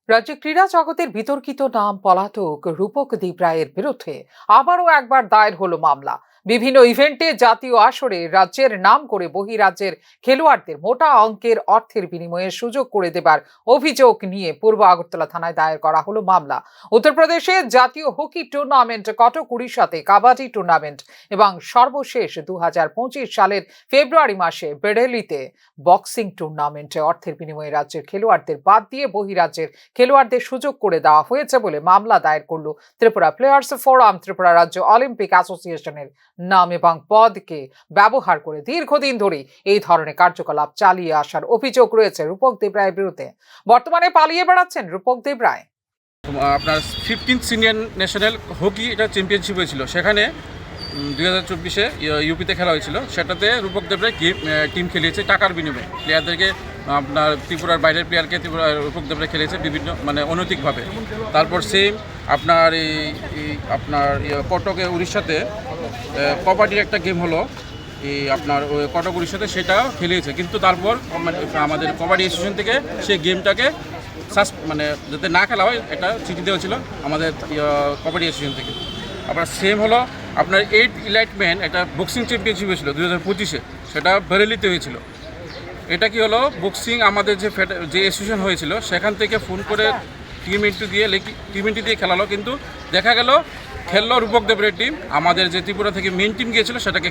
রাজ্যে ক্রীড়া জগতের বিতর্কিত নাম পলাতক রূপক দীপ রায়ের বিরুদ্ধে আবারও একবার দায়ের হলো মামলা। বিভিন্ন ইভেন্টে জাতীয় আসরে রাজ্যের নাম করে বহিরাজ্যের খেলোয়াড়দের মোটা অঙ্কের অর্থের বিনিময়ে সুযোগ করে দেবার অভিযোগ নিয়ে পূর্ব আগরতলা থানায় দায়ের করা হলো মামলা। উত্তরপ্রদেশে জাতীয় হকি টুর্নামেন্ট, কটক উড়িষ্যাতে কাবাডি টুর্নামেন্ট এবং সর্বশেষ 2025 সালের ফেব্রুয়ারি মাসে বেরেলিতে বক্সিং টুর্নামেন্টে অর্থের বিনিময়ে রাজ্যের খেলোয়াড়দের বাদ দিয়ে বহিরাজ্যের খেলোয়াড়দের সুযোগ করে দেওয়া হয়েছে বলে মামলা দায়ের করল ত্রিপুরা প্লেয়ার্স ফোরাম। ত্রিপুরা রাজ্য অলিম্পিক অ্যাসোসিয়েশনের নাম এবং পদকে ব্যবহার করে দীর্ঘদিন ধরে এই ধরনের কার্যকলাপ চালিয়ে আসার অভিযোগ রয়েছে রূপক দেব রায়ের বিরুদ্ধে। বর্তমানে পালিয়ে বেড়াচ্ছেন রূপক দেব রায়। আপনার 15th সিনিয়র ন্যাশনাল হকি এটা চ্যাম্পিয়নশিপ হয়েছিল, সেখানে 2024-এ ইউপিতে খেলা হয়েছিল। সেটাতে রূপক দেব রায় টিম খেলিয়েছে টাকার বিনিময়ে। প্লেয়ারদেরকে আপনার ত্রিপুরার বাইরের প্লেয়ারকে রূপক দেব রায় খেলেছে বিভিন্ন অনৈতিকভাবে। তারপর সেম আপনার আপনার কটকে উড়িষ্যাতে কবাডির একটা গেম হলো, আপনার কটক উড়িষ্যাতে সেটা খেলিয়েছে, কিন্তু তারপর আমাদের কবাডি অ্যাসোসিয়েশন থেকে সেই গেমটাকে যাতে না খেলা হয় এটা চিঠি দেওয়া ছিল আমাদের কবাডি অ্যাসোসিয়েশন থেকে। আবার সেম হলো আপনার 8 ইলাইট ম্যান একটা বক্সিং চ্যাম্পিয়নশিপ হয়েছিল 2025-এ, সেটা বেরেলিতে হয়েছিল। এটা কি হলো, বক্সিং আমাদের যে অ্যাসোসিয়েশন হয়েছিল সেখান থেকে ফোন করে টিম এন্ট্রি দিয়ে খেলালো, কিন্তু দেখা গেল খেললো রূপক দেবের টিম, আমাদের যে ত্রিপুরা থেকে মেন টিম গিয়েছিল সেটাকে